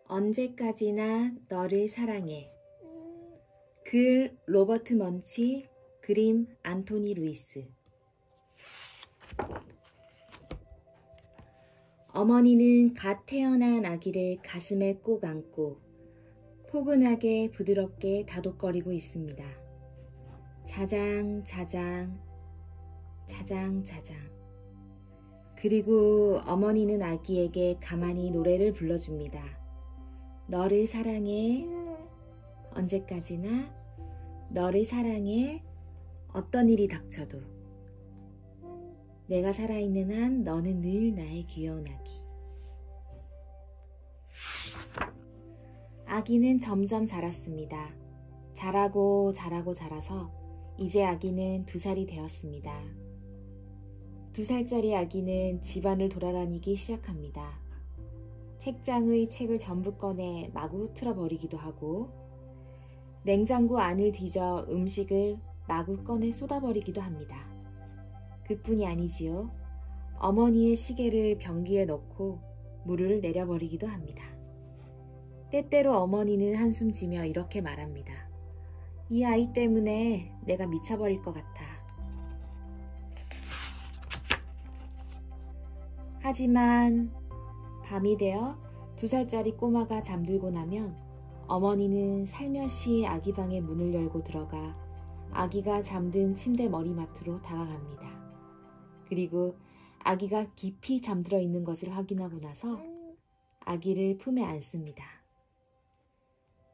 언제까지나 너를 사랑해. 글 로버트 먼치, 그림 안토니 루이스. 어머니는 갓 태어난 아기를 가슴에 꼭 안고 포근하게 부드럽게 다독거리고 있습니다. 자장 자장 자장 자장. 그리고 어머니는 아기에게 가만히 노래를 불러줍니다. 너를 사랑해. 언제까지나 너를 사랑해. 어떤 일이 닥쳐도 내가 살아있는 한 너는 늘 나의 귀여운 아기. 아기는 점점 자랐습니다. 자라고 자라고 자라서 이제 아기는 2살이 되었습니다. 2살짜리 아기는 집안을 돌아다니기 시작합니다. 책장의 책을 전부 꺼내 마구 흐트러 버리기도 하고 냉장고 안을 뒤져 음식을 마구 꺼내 쏟아버리기도 합니다. 그뿐이 아니지요. 어머니의 시계를 변기에 넣고 물을 내려버리기도 합니다. 때때로 어머니는 한숨 지며 이렇게 말합니다. 이 아이 때문에 내가 미쳐버릴 것 같아. 하지만 밤이 되어 2살짜리 꼬마가 잠들고 나면 어머니는 살며시 아기 방의 문을 열고 들어가 아기가 잠든 침대 머리맡으로 다가갑니다. 그리고 아기가 깊이 잠들어 있는 것을 확인하고 나서 아기를 품에 안습니다.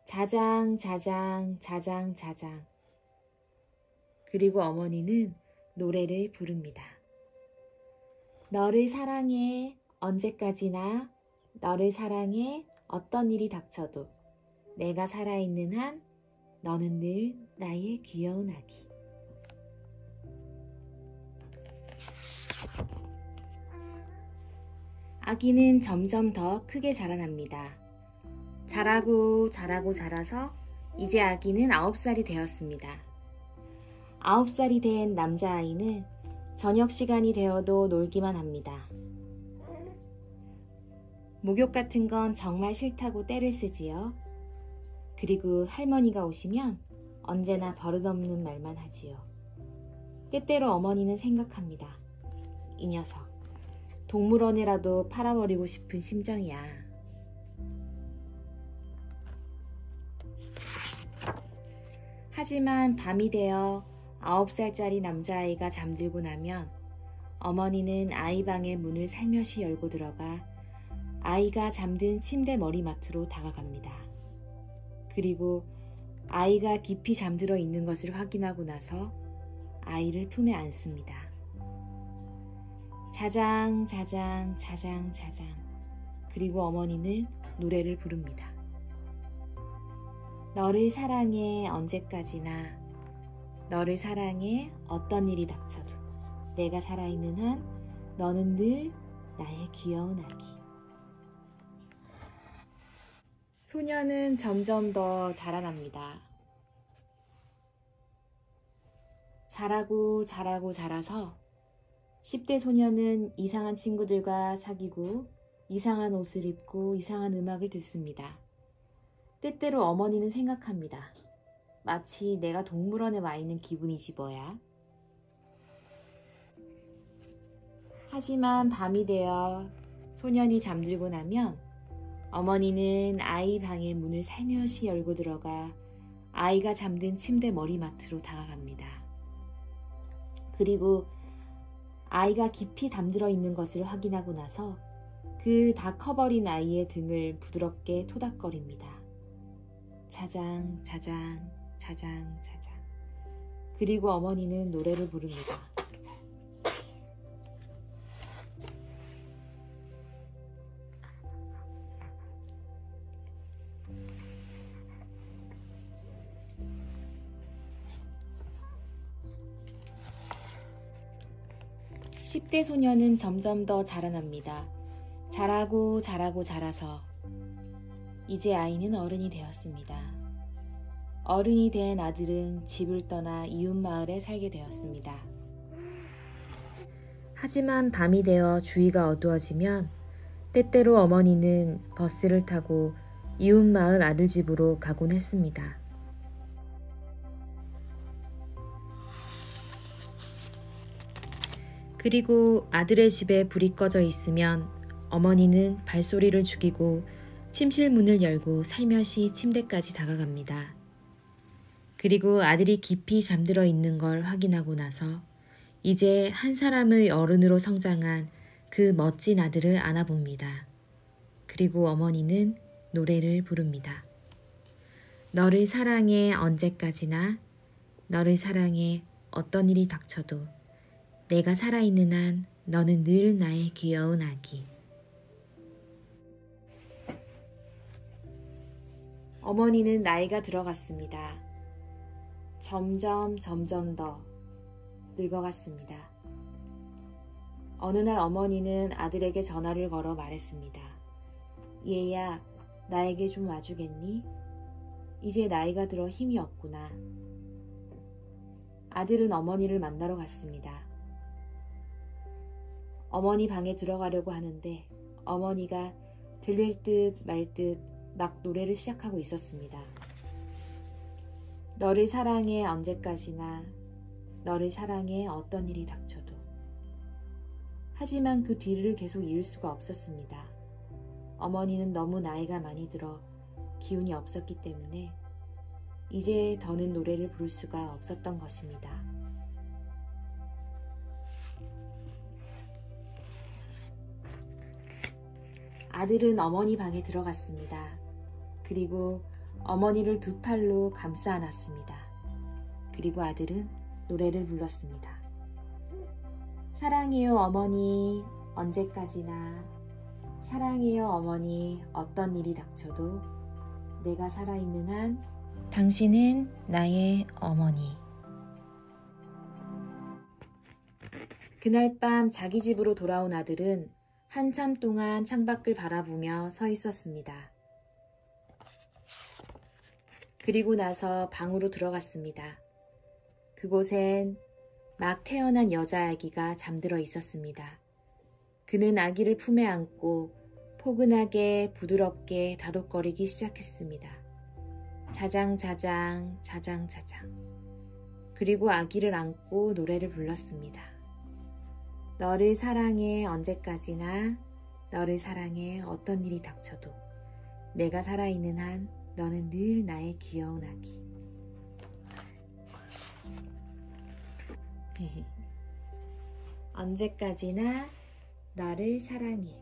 자장 자장 자장 자장. 그리고 어머니는 노래를 부릅니다. 너를 사랑해. 언제까지나 너를 사랑해. 어떤 일이 닥쳐도 내가 살아있는 한 너는 늘 나의 귀여운 아기. 아기는 점점 더 크게 자라납니다. 자라고 자라고 자라서 이제 아기는 9살이 되었습니다. 9살이 된 남자아이는 저녁 시간이 되어도 놀기만 합니다. 목욕 같은 건 정말 싫다고 떼를 쓰지요. 그리고 할머니가 오시면 언제나 버릇없는 말만 하지요. 때때로 어머니는 생각합니다. 이 녀석, 동물원에라도 팔아버리고 싶은 심정이야. 하지만 밤이 되어 9살짜리 남자아이가 잠들고 나면 어머니는 아이 방의 문을 살며시 열고 들어가 아이가 잠든 침대 머리맡으로 다가갑니다. 그리고 아이가 깊이 잠들어 있는 것을 확인하고 나서 아이를 품에 안습니다. 자장 자장 자장 자장. 그리고 어머니는 노래를 부릅니다. 너를 사랑해. 언제까지나 너를 사랑해. 어떤 일이 닥쳐도 내가 살아있는 한 너는 늘 나의 귀여운 아기. 소녀는 점점 더 자라납니다. 자라고 자라고 자라서 10대 소녀는 이상한 친구들과 사귀고 이상한 옷을 입고 이상한 음악을 듣습니다. 때때로 어머니는 생각합니다. 마치 내가 동물원에 와 있는 기분이지 뭐야. 하지만 밤이 되어 소년이 잠들고 나면 어머니는 아이 방의 문을 살며시 열고 들어가 아이가 잠든 침대 머리맡으로 다가갑니다. 그리고 아이가 깊이 잠들어 있는 것을 확인하고 나서 그 다 커버린 아이의 등을 부드럽게 토닥거립니다. 자장 자장 자장 자장. 그리고 어머니는 노래를 부릅니다. 10대 소녀는 점점 더 자라납니다. 자라고 자라고 자라서 이제 아이는 어른이 되었습니다. 어른이 된 아들은 집을 떠나 이웃마을에 살게 되었습니다. 하지만 밤이 되어 주위가 어두워지면 때때로 어머니는 버스를 타고 이웃마을 아들 집으로 가곤 했습니다. 그리고 아들의 집에 불이 꺼져 있으면 어머니는 발소리를 죽이고 침실 문을 열고 살며시 침대까지 다가갑니다. 그리고 아들이 깊이 잠들어 있는 걸 확인하고 나서 이제 한 사람의 어른으로 성장한 그 멋진 아들을 안아봅니다. 그리고 어머니는 노래를 부릅니다. 너를 사랑해 언제까지나, 너를 사랑해 어떤 일이 닥쳐도, 내가 살아있는 한 너는 늘 나의 귀여운 아기. 어머니는 나이가 들어갔습니다. 점점 더 늙어갔습니다. 어느 날 어머니는 아들에게 전화를 걸어 말했습니다. 얘야, 나에게 좀 와주겠니? 이제 나이가 들어 힘이 없구나. 아들은 어머니를 만나러 갔습니다. 어머니 방에 들어가려고 하는데 어머니가 들릴 듯 말 듯 막 노래를 시작하고 있었습니다. 너를 사랑해 언제까지나, 너를 사랑해 어떤 일이 닥쳐도. 하지만 그 뒤를 계속 이을 수가 없었습니다. 어머니는 너무 나이가 많이 들어 기운이 없었기 때문에 이제 더는 노래를 부를 수가 없었던 것입니다. 아들은 어머니 방에 들어갔습니다. 그리고 어머니를 두 팔로 감싸 안았습니다. 그리고 아들은 노래를 불렀습니다. 사랑해요 어머니 언제까지나, 사랑해요 어머니 어떤 일이 닥쳐도, 내가 살아있는 한 당신은 나의 어머니. 그날 밤 자기 집으로 돌아온 아들은 한참 동안 창밖을 바라보며 서 있었습니다. 그리고 나서 방으로 들어갔습니다. 그곳엔 막 태어난 여자아기가 잠들어 있었습니다. 그는 아기를 품에 안고 포근하게 부드럽게 다독거리기 시작했습니다. 자장자장 자장자장. 그리고 아기를 안고 노래를 불렀습니다. 너를 사랑해 언제까지나, 너를 사랑해 어떤 일이 닥쳐도, 내가 살아있는 한 너는 늘 나의 귀여운 아기. 언제까지나 너를 사랑해.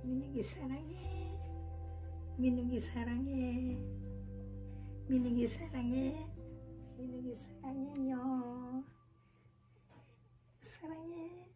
민욱이 사랑해. 민욱이 사랑해. 민욱이 사랑해. 민욱이 사랑해요. 사랑해.